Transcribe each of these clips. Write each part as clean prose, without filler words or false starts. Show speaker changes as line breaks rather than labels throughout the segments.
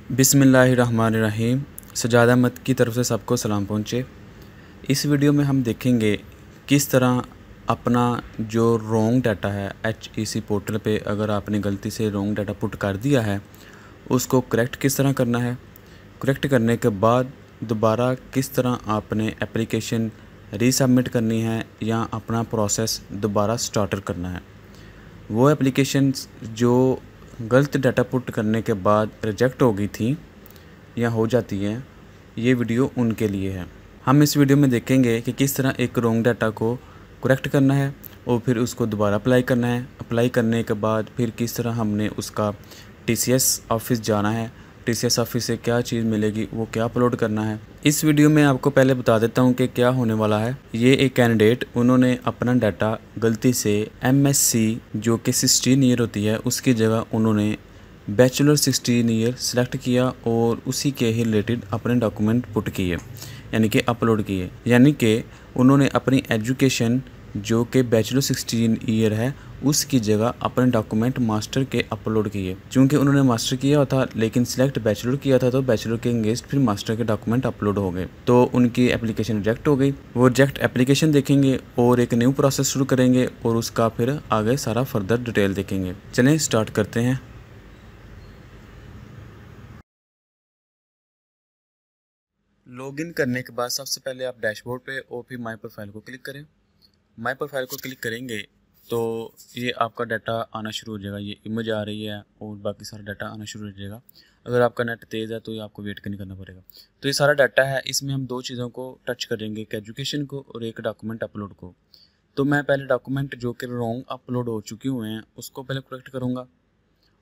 बिस्मिल्लाहिर्रहमानिर्रहीम। सजाद अहमद की तरफ से सबको सलाम पहुँचे। इस वीडियो में हम देखेंगे किस तरह अपना जो रॉन्ग डाटा है HEC पोर्टल पे अगर आपने गलती से रॉन्ग डाटा पुट कर दिया है उसको करेक्ट किस तरह करना है। करेक्ट करने के बाद दोबारा किस तरह आपने एप्लीकेशन रीसबमिट करनी है या अपना प्रोसेस दोबारा स्टार्टर करना है। वो एप्लीकेशन जो गलत डाटा पुट करने के बाद रिजेक्ट हो गई थी या हो जाती है, ये वीडियो उनके लिए है। हम इस वीडियो में देखेंगे कि किस तरह एक रॉन्ग डाटा को करेक्ट करना है और फिर उसको दोबारा अप्लाई करना है। अप्लाई करने के बाद फिर किस तरह हमने उसका TCS ऑफिस जाना है, TCS ऑफिस से क्या चीज़ मिलेगी, वो क्या अपलोड करना है। इस वीडियो में आपको पहले बता देता हूँ कि क्या होने वाला है। ये एक कैंडिडेट उन्होंने अपना डाटा गलती से MSc जो कि 16 ईयर होती है उसकी जगह उन्होंने बैचलर 16 ईयर सेलेक्ट किया और उसी के ही रिलेटेड अपने डॉक्यूमेंट पुट किए यानी कि अपलोड किए। यानी कि उन्होंने अपनी एजुकेशन जो कि बैचलर 16 ईयर है उसकी जगह अपने डॉक्यूमेंट मास्टर के अपलोड किए। चूँकि उन्होंने मास्टर किया था लेकिन सिलेक्ट बैचलर किया था तो बैचलर के अगेंस्ट फिर मास्टर के डॉक्यूमेंट अपलोड हो गए, तो उनकी एप्लीकेशन रिजेक्ट हो गई। वो रिजेक्ट एप्लीकेशन देखेंगे और एक न्यू प्रोसेस शुरू करेंगे और उसका फिर आगे सारा फर्दर डिटेल देखेंगे। चलें स्टार्ट करते हैं। लॉगिन करने के बाद सबसे पहले आप डैशबोर्ड पे और फिर माई प्रोफाइल को क्लिक करें। माई प्रोफाइल को क्लिक करेंगे तो ये आपका डाटा आना शुरू हो जाएगा। ये इमेज आ रही है और बाकी सारा डाटा आना शुरू हो जाएगा। अगर आपका नेट तेज़ है तो ये आपको वेट नहीं करना पड़ेगा। तो ये सारा डाटा है, इसमें हम दो चीज़ों को टच करेंगे, एक एजुकेशन को और एक डॉक्यूमेंट अपलोड को। तो मैं पहले डॉक्यूमेंट जो कि रॉन्ग अपलोड हो चुके हुए हैं उसको पहले करेक्ट करूँगा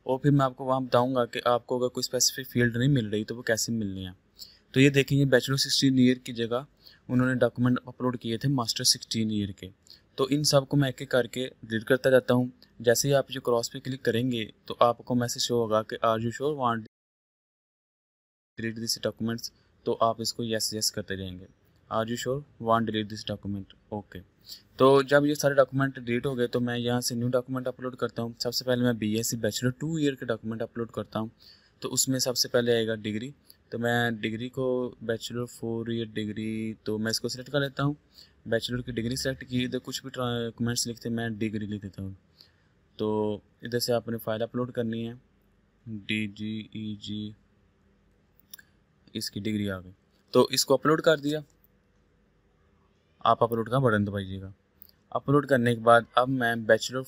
और फिर मैं आपको वहाँ बताऊँगा कि आपको अगर कोई स्पेसिफिक फील्ड नहीं मिल रही तो वो कैसे मिलनी है। तो ये देखेंगे बैचलर 16 ईयर की जगह उन्होंने डॉक्यूमेंट अपलोड किए थे मास्टर 16 ईयर के। तो इन सब को मैं एक एक करके डिलीट करता जाता हूँ। जैसे ही आप जो क्रॉस पे क्लिक करेंगे तो आपको मैसेज शो होगा कि are you sure want delete this documents, तो आप इसको यस यस करते जाएंगे। Are you sure want delete this document, okay. तो जब ये सारे डॉक्यूमेंट डिलीट हो गए तो मैं यहाँ से न्यू डॉक्यूमेंट अपलोड करता हूँ। सबसे पहले मैं BSc बैचलर 2 ईयर के डॉक्यूमेंट अपलोड करता हूँ। तो उसमें सबसे पहले आएगा डिग्री। तो मैं डिग्री को बैचलर 4 ईयर डिग्री, तो मैं इसको सिलेक्ट कर लेता हूँ। बैचलर की डिग्री सेलेक्ट की, इधर कुछ भी कमेंट्स लिखते मैं डिग्री लिख देता हूँ। तो इधर से आपने फाइल अपलोड करनी है, DGEG, इसकी डिग्री आ गई। तो इसको अपलोड कर दिया, आप अपलोड का बटन दबाइएगा। अपलोड करने के बाद अब मैं बैचलर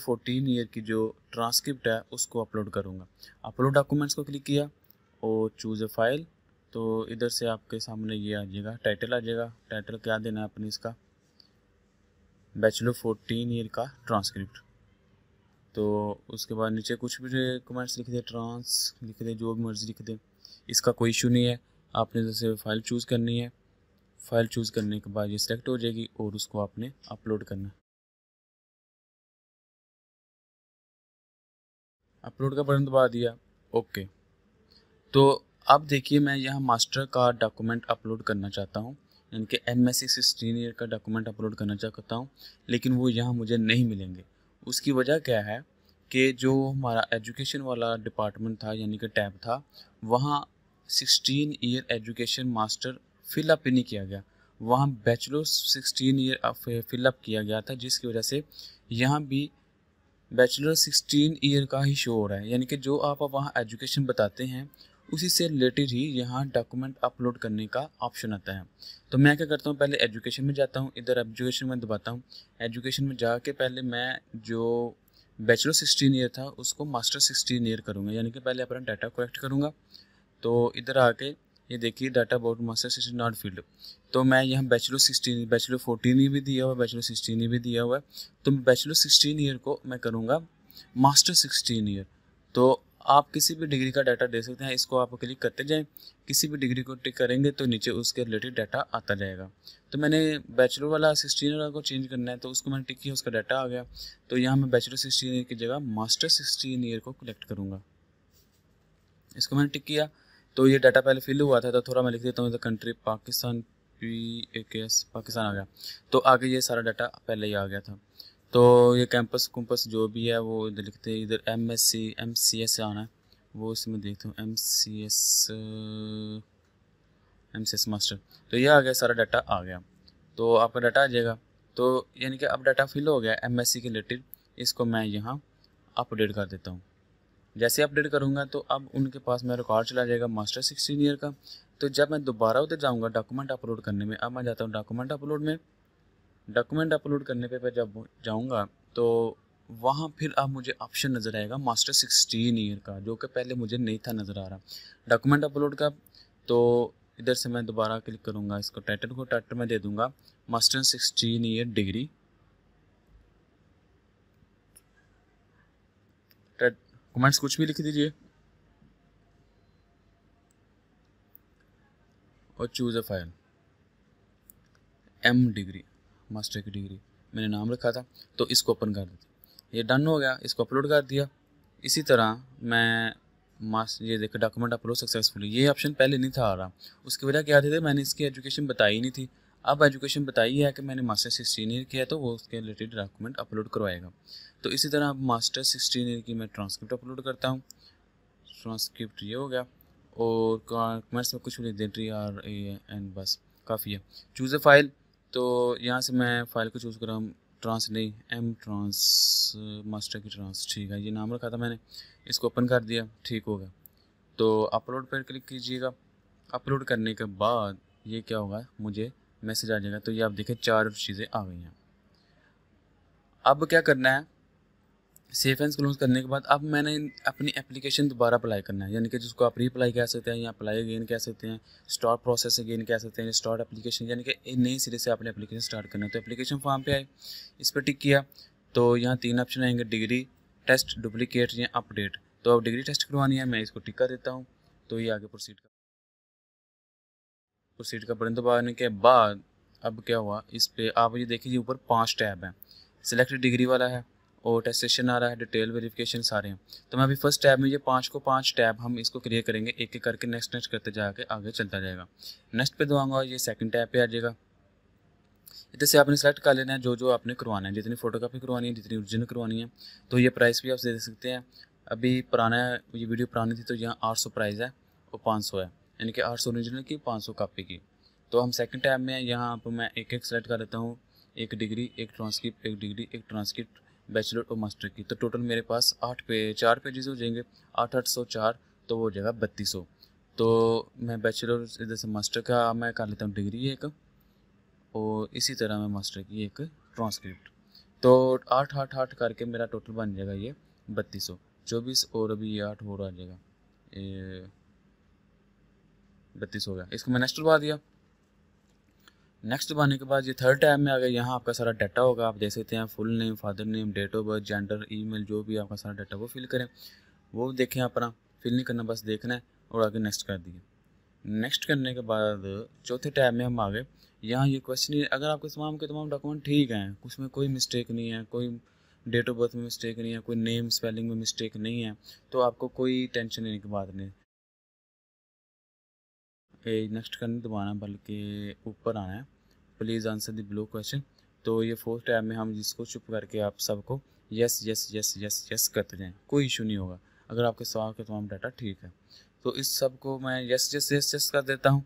14 ईयर की जो ट्रांसक्रिप्ट है उसको अपलोड करूँगा। अपलोड डॉक्यूमेंट्स को क्लिक किया और चूज़ ए फाइल। तो इधर से आपके सामने ये आ जाएगा, टाइटल आ जाएगा। टाइटल क्या देना है अपने इसका, बैचलर 14 ईयर का ट्रांसक्रिप्ट। तो उसके बाद नीचे कुछ भी कमेंट्स लिख दे, ट्रांस लिख दे, जो भी मर्जी लिख दे, इसका कोई इशू नहीं है। आपने जैसे फाइल चूज़ करनी है, फाइल चूज़ करने के बाद ये सिलेक्ट हो जाएगी और उसको आपने अपलोड करना है। अपलोड का बटन दबा दिया, ओके। तो अब देखिए मैं यहाँ मास्टर का डॉक्यूमेंट अपलोड करना चाहता हूँ, यानी कि MSc 16 ईयर का डॉक्यूमेंट अपलोड करना चाहता हूँ, लेकिन वो यहाँ मुझे नहीं मिलेंगे। उसकी वजह क्या है कि जो हमारा एजुकेशन वाला डिपार्टमेंट था यानी कि टैब था, वहाँ 16 ईयर एजुकेशन मास्टर फिलअप ही नहीं किया गया, वहाँ बैचलर 16 ईयर फिलअप किया गया था, जिसकी वजह से यहाँ भी बैचलर 16 ईयर का ही शो हो रहा है। यानी कि जो आप वहाँ एजुकेशन बताते हैं उसी से रिलेटेड ही यहाँ डॉक्यूमेंट अपलोड करने का ऑप्शन आता है। तो मैं क्या करता हूँ, पहले एजुकेशन में जाता हूँ, इधर एजुकेशन में दबाता हूँ। एजुकेशन में जाके पहले मैं जो बैचलर 16 ईयर था उसको मास्टर 16 ईयर करूँगा, यानी कि पहले अपना डाटा कलेक्ट करूँगा। तो इधर आके ये देखिए data about master 16 not field, तो मैं यहाँ बैचलर 14 ईयर भी दिया हुआ है, बैचलर 16 ईयर भी दिया हुआ है। तो बैचलर 16 ईयर को मैं करूँगा मास्टर 16 ईयर। तो आप किसी भी डिग्री का डाटा दे सकते हैं, इसको आप क्लिक करते जाएं, किसी भी डिग्री को टिक करेंगे तो नीचे उसके रिलेटेड डाटा आता जाएगा। तो मैंने बैचलर वाला 16 ईयर को चेंज करना है तो उसको मैंने टिक किया, उसका डाटा आ गया। तो यहाँ मैं बैचलर 16 ईयर की जगह मास्टर 16 ईयर को कलेक्ट करूँगा, इसको मैंने टिक किया। तो ये डाटा पहले फिल हुआ था, तो थोड़ा मैं लिख देता हूँ, कंट्री पाकिस्तान, PAKS पाकिस्तान आ गया। तो आगे ये सारा डाटा पहले ही आ गया था। तो ये कैंपस कुंपस जो भी है वो इधर लिखते हैं, इधर MSc MCS से आना है, वो इसमें देखता हूँ MCS मास्टर। तो ये आ गया, सारा डाटा आ गया। तो आपका डाटा आ जाएगा। तो यानी कि अब डाटा फिल हो गया MSc के रिलेटेड। इसको मैं यहाँ अपडेट कर देता हूँ। जैसे अपडेट करूँगा तो अब उनके पास मेरा रिकॉर्ड चला जाएगा मास्टर 16 ईयर का। तो जब मैं दोबारा उधर जाऊँगा डॉक्यूमेंट अपलोड करने में, अब मैं जाता हूँ डॉक्यूमेंट अपलोड में। डॉक्यूमेंट अपलोड करने पे जब जाऊँगा तो वहाँ फिर अब मुझे ऑप्शन नज़र आएगा मास्टर 16 ईयर का, जो कि पहले मुझे नहीं था नज़र आ रहा डॉक्यूमेंट अपलोड का। तो इधर से मैं दोबारा क्लिक करूँगा इसको, टाइटल में दे दूँगा मास्टर 16 ईयर डिग्री। कमेंट्स कुछ भी लिख दीजिए और choose a file. M degree, master की डिग्री मैंने नाम रखा था, तो इसको ओपन कर देते। ये डन हो गया, इसको अपलोड कर दिया। इसी तरह मैं ये देखो डॉक्यूमेंट अपलोड सक्सेसफुली, ये ऑप्शन पहले नहीं था आ रहा। उसकी वजह क्या थी, मैंने इसकी एजुकेशन बताई नहीं थी। अब एजुकेशन बताई है कि मैंने मास्टर 16 ईयर किया, तो वो उसके रिलेटेड डॉक्यूमेंट अपलोड करवाएगा। तो इसी तरह मास्टर 16 ईयर की मैं ट्रांसक्रिप्ट अपलोड करता हूँ। ट्रांसक्रिप्ट ये हो गया, और कमेंट्स में कुछ भी लिख दें TRAN, बस काफ़ी है। चूज़ अ फाइल, तो यहाँ से मैं फ़ाइल को चूज़ कर रहा हूँ, ट्रांस नहीं M ट्रांस, मास्टर की ट्रांस, ठीक है, ये नाम रखा था मैंने। इसको ओपन कर दिया, ठीक हो गया। तो अपलोड पर क्लिक कीजिएगा। अपलोड करने के बाद ये क्या होगा, मुझे मैसेज आ जाएगा। तो ये आप देखें 4 चीज़ें आ गई हैं। अब क्या करना है, सेफ एंड क्लोज करने के बाद अब मैंने अपनी एप्लीकेशन दोबारा अप्लाई करना है, यानी कि जिसको आप रीअप्लाई कह सकते हैं या अप्लाई अगेन कह सकते हैं, स्टार्ट प्रोसेस अगेन कह सकते हैं, स्टार्ट एप्लीकेशन, यानी कि नए सिरे से आपने एप्लीकेशन स्टार्ट करना है। तो एप्लीकेशन फॉर्म पे आए, इस पर टिक किया, तो यहाँ 3 ऑप्शन आएंगे, डिग्री, टेस्ट, डुप्लीकेट या अपडेट। तो अब डिग्री टेस्ट करवानी है, मैं इसको टिक कर देता हूँ। तो ये आगे प्रोसीड का बटन दबाने के बाद अब क्या हुआ, इस पर आप ये देखिए ऊपर 5 टैब हैं। सिलेक्ट डिग्री वाला है और टेस्टेशन आ रहा है, डिटेल वेरिफिकेशन सारे हैं। तो मैं अभी फर्स्ट टैब में ये 5 टैब हम इसको क्लियर करेंगे, एक एक करके नेक्स्ट करते जाके आगे चलता जाएगा। नेक्स्ट पे दबाऊंगा, ये सेकंड टैब पे आ जाएगा। इधर से आपने सेलेक्ट कर लेना है जो जो आपने करवाना है, जितनी फ़ोटोकॉपी करवानी है, जितनी ओरिजिनल करवानी है। तो ये प्राइस भी आप दे सकते हैं। अभी पुराना ये वीडियो पुरानी थी, तो यहाँ 800 प्राइस है और 500 है, यानी कि 800 ओरिजिनल की, 500 कॉपी की। तो हम सेकंड टैब में यहाँ पर मैं एक एक सेलेक्ट कर लेता हूँ, एक डिग्री, एक ट्रांसक्रिप्ट, एक डिग्री, एक ट्रांसक्रिप्ट, बैचलर और मास्टर की। तो टोटल मेरे पास 4 पेजेस हो जाएंगे, 8/804, तो वो हो जाएगा 3200। तो मैं बैचलर इधर से मास्टर का मैं कर लेता हूँ डिग्री एक, और इसी तरह मैं मास्टर की एक ट्रांसक्रिप्ट। तो 8/8/8 करके मेरा टोटल बन जाएगा ये 3200, 24 और अभी ये 8 और आ जाएगा, ये 32 हो गया। इसको मैं नेक्स्ट दबा दिया। नेक्स्ट दबाने के बाद ये थर्ड टैब में आ गया, यहाँ आपका सारा डाटा होगा, आप देख सकते हैं full name, father name, date of birth, gender, email, जो भी आपका सारा डाटा वो फिल करें, वो देखें। अपना फिल नहीं करना, बस देखना है और आगे नेक्स्ट कर दिए। नेक्स्ट करने के बाद चौथे टैब में हम आ गए। यहाँ ये क्वेश्चन, अगर आपके तमाम डॉक्यूमेंट ठीक हैं, उसमें कोई मिस्टेक नहीं है, कोई डेट ऑफ बर्थ में मिस्टेक नहीं है, कोई नेम स्पेलिंग में मिस्टेक नहीं है, तो आपको कोई टेंशन लेने की बात नहीं। नेक्स्ट करने दबाना, बल्कि ऊपर आना है, please answer the below question. तो ये फोर्थ टैब में हम जिसको चुप करके आप सबको yes yes yes yes yes करते जाएँ, कोई इशू नहीं होगा अगर आपके सवाल के तमाम डाटा ठीक है। तो इस सब को मैं यस यस यस यस कर देता हूँ।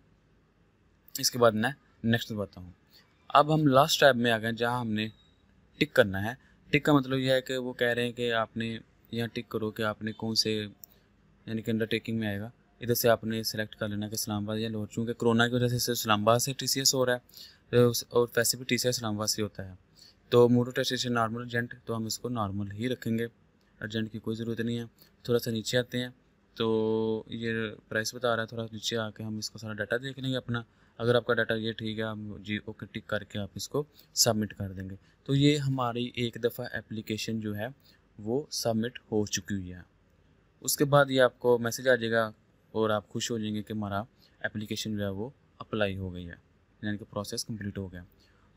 इसके बाद मैं नेक्स्ट दबाता हूँ। अब हम लास्ट टैब में आ गए जहाँ हमने टिक करना है। टिक का मतलब यह है कि वो कह रहे हैं कि आपने यहाँ टिक करो कि आपने कौन से, यानी कि अंडरटेकिंग में आएगा। इधर से आपने सेलेक्ट कर लेना कि इस्लामाबाद या लाहौर, चूँकि कोरोना की वजह से इस्लामाबाद से TCS हो रहा है, और वैसे भी TCS इस्लामाबाद से होता है। तो मोटो टेस्टेशन नॉर्मल अर्जेंट, तो हम इसको नॉर्मल ही रखेंगे, अर्जेंट की कोई ज़रूरत नहीं है। थोड़ा सा नीचे आते हैं, तो ये प्राइस बता रहा है, थोड़ा नीचे आके हम इसको सारा डाटा देख लेंगे अपना। अगर आपका डाटा ये ठीक है, आप जी ओके टिक करके आप इसको सबमिट कर देंगे। तो ये हमारी एक दफ़ा एप्लीकेशन जो है वो सबमिट हो चुकी हुई है। उसके बाद ये आपको मैसेज आ जाएगा और आप खुश हो जाएंगे कि हमारा एप्लीकेशन जो है वो अप्लाई हो गई है, यानी कि प्रोसेस कंप्लीट हो गया।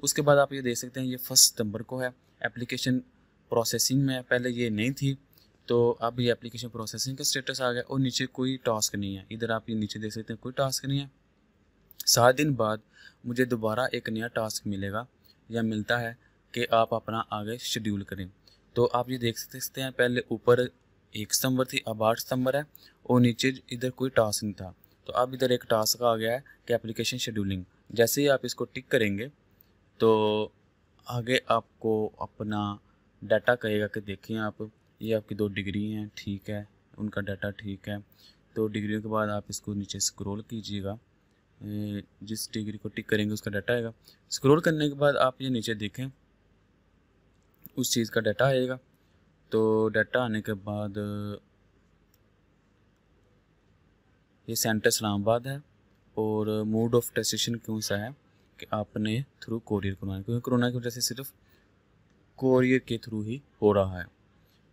उसके बाद आप ये देख सकते हैं, ये 1 सितंबर को है, एप्लीकेशन प्रोसेसिंग में पहले ये नहीं थी, तो अब ये एप्लीकेशन प्रोसेसिंग का स्टेटस आ गया और नीचे कोई टास्क नहीं है। इधर आप ये नीचे देख सकते हैं कोई टास्क नहीं है। 7 दिन बाद मुझे दोबारा एक नया टास्क मिलेगा या मिलता है कि आप अपना आगे शेड्यूल करें। तो आप ये देख सकते हैं, पहले ऊपर 1 सितंबर थी, अब 8 सितंबर है और नीचे इधर कोई टास्क नहीं था। तो अब इधर एक टास्क आ गया है कि एप्लीकेशन शेड्यूलिंग। जैसे ही आप इसको टिक करेंगे तो आगे आपको अपना डाटा कहेगा कि देखिए आप, ये आपकी 2 डिग्री हैं, ठीक है, उनका डाटा ठीक है। तो डिग्रियों के बाद आप इसको नीचे स्क्रॉल कीजिएगा, जिस डिग्री को टिक करेंगे उसका डाटा आएगा। स्क्रॉल करने के बाद आप ये नीचे देखें, उस चीज़ का डाटा आएगा। तो डाटा आने के बाद ये सेंटर इस्लामाबाद है और मोड ऑफ टेस्टेशन कौन सा है कि आपने थ्रू कोरियर करवाना है, क्योंकि कोरोना की वजह से सिर्फ कोरियर के थ्रू ही हो रहा है।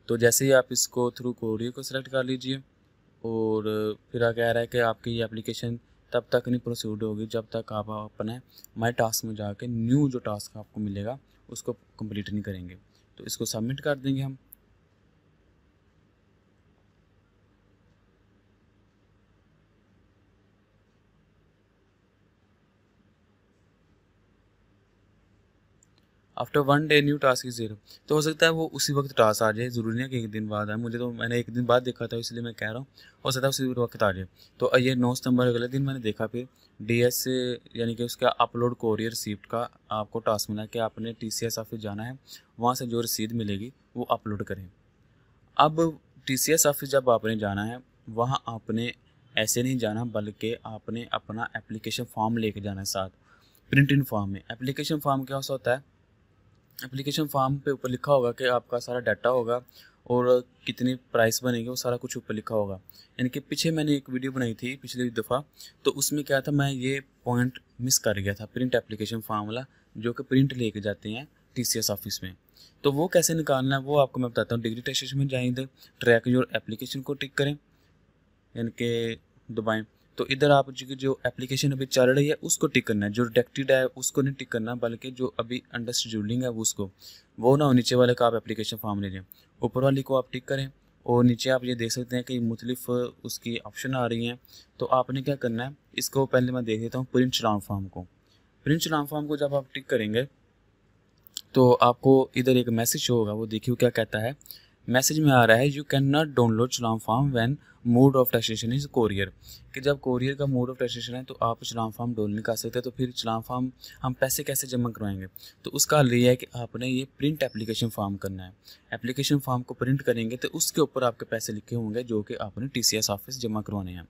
तो जैसे ही आप इसको थ्रू कोरियर को सिलेक्ट कर लीजिए और फिर कह रहा है कि आपकी ये एप्लीकेशन तब तक नहीं प्रोसीड होगी जब तक आप अपने माई टास्क में जाके न्यू जो टास्क आपको मिलेगा उसको कंप्लीट नहीं करेंगे। तो इसको सबमिट कर देंगे हम। After 1 day new task is 0। तो हो सकता है वो उसी वक्त टास्क आ जाए, ज़रूरी नहीं है कि 1 दिन बाद आए। मुझे तो मैंने 1 दिन बाद देखा था, इसलिए मैं कह रहा हूँ हो सकता है उसी वक्त आ जाए। तो ये 9 सितंबर अगले दिन मैंने देखा, फिर DS यानी कि उसका अपलोड कोरियर रिसीप्ट का आपको टास्क मिला कि आपने TCS ऑफिस जाना है, वहाँ से जो रसीद मिलेगी वो अपलोड करें। अब TCS ऑफिस जब आपने जाना है, वहाँ आपने ऐसे नहीं जाना, बल्कि आपने अपना एप्लीकेशन फॉर्म लेके जाना है साथ, प्रिंट इन फॉर्म में। एप्लीकेशन फॉर्म क्या होता है, एप्लीकेशन फॉर्म पे ऊपर लिखा होगा कि आपका सारा डाटा होगा और कितनी प्राइस बनेगी, वो सारा कुछ ऊपर लिखा होगा। यानी कि पीछे मैंने एक वीडियो बनाई थी पिछली दफ़ा, तो उसमें क्या था, मैं ये पॉइंट मिस कर गया था, प्रिंट एप्लीकेशन फॉर्म वाला, जो कि प्रिंट लेके जाते हैं TCS ऑफिस में। तो वो कैसे निकालना है वो आपको मैं बताता हूँ। डिग्री टेस्टेशन में जाएंगे, ट्रैक योर एप्लीकेशन को टिक करें, यानी कि दबाएं। तो इधर आप जो एप्लीकेशन अभी चल रही है उसको टिक करना है, जो रिजेक्टेड है उसको नहीं टिक करना, बल्कि जो अभी अंडर शेड्यूलिंग है उसको, वो ना नीचे वाले का आप एप्लीकेशन फॉर्म ले लें, ऊपर वाली को आप टिक करें। और नीचे आप ये देख सकते हैं कि मुख्तलिफ उसकी ऑप्शन आ रही हैं। तो आपने क्या करना है, इसको पहले मैं देख देता हूँ प्रिंट चलान फॉर्म को। प्रिंट चलान फॉर्म को जब आप टिक करेंगे तो आपको इधर एक मैसेज होगा, वो देखिए क्या कहता है। मैसेज में आ रहा है, you can not download challan form when mode of testation is courier, कि जब कोरियर का मोड ऑफ टेस्टेशन है तो आप चलान फॉर्म डाउनलोड नहीं कर सकते। तो फिर चलान फॉर्म हम पैसे कैसे जमा करवाएंगे, तो उसका हल ये है कि आपने ये प्रिंट एप्लीकेशन फॉर्म करना है। एप्लीकेशन फॉर्म को प्रिंट करेंगे तो उसके ऊपर आपके पैसे लिखे होंगे जो कि आपने TCS ऑफिस जमा करवाने हैं।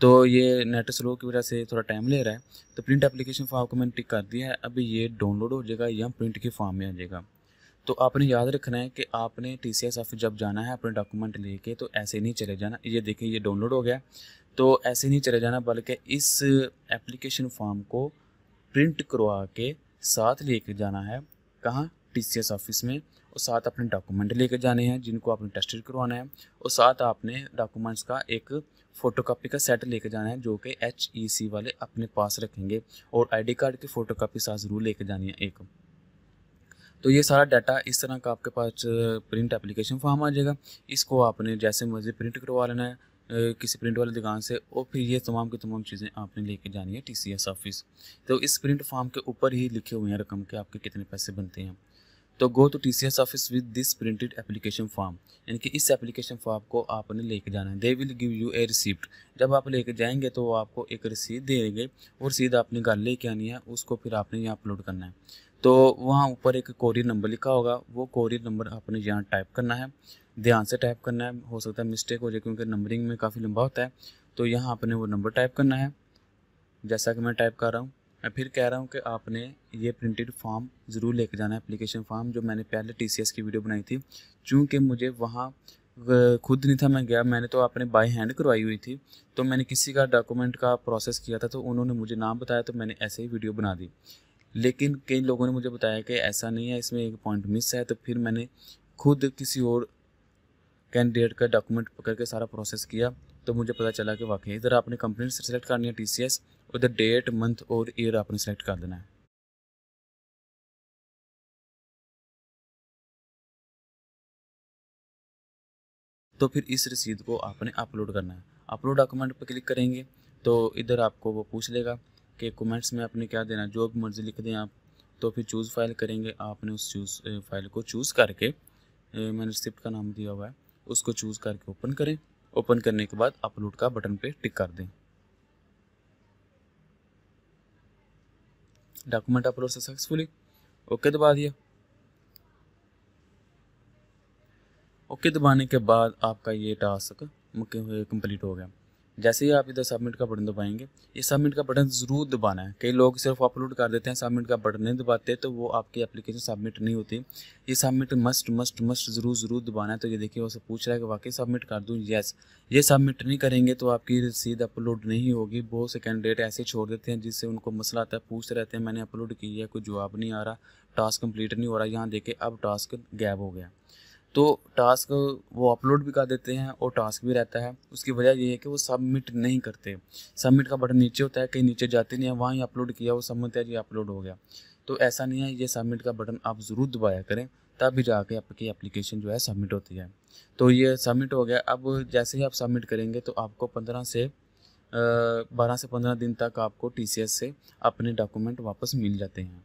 तो ये नेट स्लो की वजह से थोड़ा टाइम ले रहा है। तो प्रिंट एप्लीकेशन फॉर्म को मैंने टिक कर दिया है, अभी ये डाउनलोड हो जाएगा या प्रिंट के फॉर्म में आ जाएगा। तो आपने याद रखना है कि आपने TCS ऑफिस जब जाना है अपने डॉक्यूमेंट लेके, तो ऐसे नहीं चले जाना। ये देखिए ये डाउनलोड हो गया, तो ऐसे नहीं चले जाना, बल्कि इस एप्लीकेशन फॉर्म को प्रिंट करवा के साथ लेके जाना है। कहाँ, TCS ऑफिस में। और साथ अपने डॉक्यूमेंट लेके जाने हैं जिनको आपने टेस्टेड करवाना है, और साथ आपने डॉक्यूमेंट्स का एक फ़ोटोकॉपी का सेट लेके जाना है जो कि HEC वाले अपने पास रखेंगे, और ID कार्ड की फ़ोटोकॉपी साथ ज़रूर लेके जानी है एक। तो ये सारा डाटा इस तरह का आपके पास प्रिंट एप्लीकेशन फॉर्म आ जाएगा। इसको आपने जैसे मर्जी प्रिंट करवा लेना है किसी प्रिंट वाली दुकान से, और फिर ये तमाम की तमाम चीज़ें आपने लेके जानी है TCS ऑफिस। तो इस प्रिंट फॉर्म के ऊपर ही लिखे हुए हैं रकम के आपके कितने पैसे बनते हैं। तो go to TCS office with this printed application form, यानी कि इस एप्लीकेशन फॉर्म को आपने लेके जाना है। They will give U A receipt, जब आप लेके जाएंगे तो वो आपको एक रसीद देंगे, और रसीद आपने घर लेके आनी है, उसको फिर आपने यहाँ अपलोड करना है। तो वहाँ ऊपर एक कोरियर नंबर लिखा होगा, वो कोरियर नंबर आपने यहाँ टाइप करना है, ध्यान से टाइप करना है, हो सकता है मिस्टेक हो जाए क्योंकि नंबरिंग में काफ़ी लंबा होता है। तो यहाँ आपने वो नंबर टाइप करना है, जैसा कि मैं टाइप कर रहा हूँ। मैं फिर कह रहा हूँ कि आपने ये प्रिंटेड फॉर्म ज़रूर लेके जाना है, एप्लीकेशन फॉर्म जो मैंने पहले TCS की वीडियो बनाई थी। चूँकि मुझे वहाँ खुद नहीं था, मैं गया, मैंने तो अपने बाय हैंड करवाई हुई थी, तो मैंने किसी का डॉक्यूमेंट का प्रोसेस किया था, तो उन्होंने मुझे नाम बताया, तो मैंने ऐसे ही वीडियो बना दी। लेकिन कई लोगों ने मुझे बताया कि ऐसा नहीं है, इसमें एक पॉइंट मिस है, तो फिर मैंने खुद किसी और कैंडिडेट का डॉक्यूमेंट पकड़ के सारा प्रोसेस किया, तो मुझे पता चला कि वाकई इधर आपने कंपनी सेलेक्ट करनी है TCS, उधर डेट, मंथ और ईयर आपने सेलेक्ट कर देना है। तो फिर इस रसीद को आपने अपलोड करना है। अपलोड डॉक्यूमेंट पर क्लिक करेंगे तो इधर आपको वो पूछ लेगा कि कमेंट्स में आपने क्या देना, जो भी मर्ज़ी लिख दें आप। तो फिर चूज़ फाइल करेंगे, आपने उस फाइल को चूज़ करके मैंने रिसिप्ट का नाम दिया हुआ है, उसको चूज़ करके ओपन करें। ओपन करने के बाद अपलोड का बटन पे टिक कर दें। डॉक्यूमेंट अपलोड सक्सेसफुली, ओके दबा दिया। ओके दबाने के बाद आपका ये टास्क कंप्लीट हो गया। जैसे ही आप इधर सबमिट का बटन दबाएंगे, ये सबमिट का बटन ज़रूर दबाना है। कई लोग सिर्फ अपलोड कर देते हैं, सबमिट का बटन नहीं दबाते, तो वो आपकी एप्लीकेशन सबमिट नहीं होती। ये सबमिट मस्ट ज़रूर दबाना है। तो ये देखिए, वो सब पूछ रहा है कि वाकई सबमिट कर दूँ। यस, ये सबमिट नहीं करेंगे तो आपकी रसीद अपलोड नहीं होगी। बहुत से कैंडिडेट ऐसे छोड़ देते हैं जिससे उनको मसला आता है, पूछते रहते हैं मैंने अपलोड की है, कोई जवाब नहीं आ रहा, टास्क कंप्लीट नहीं हो रहा। यहाँ देखे अब टास्क गैप हो गया। तो टास्क वो अपलोड भी कर देते हैं और टास्क भी रहता है। उसकी वजह ये है कि वो सबमिट नहीं करते। सबमिट का बटन नीचे होता है, कहीं नीचे जाते नहीं है, वहाँ ही अपलोड किया, वो समझते हैं ये अपलोड हो गया। तो ऐसा नहीं है, ये सबमिट का बटन आप ज़रूर दबाया करें, तब भी जाके आपकी एप्लीकेशन जो है सबमिट होती है। तो ये सबमिट हो गया। अब जैसे ही आप सबमिट करेंगे तो आपको 12 से 15 दिन तक आपको TCS से अपने डॉक्यूमेंट वापस मिल जाते हैं।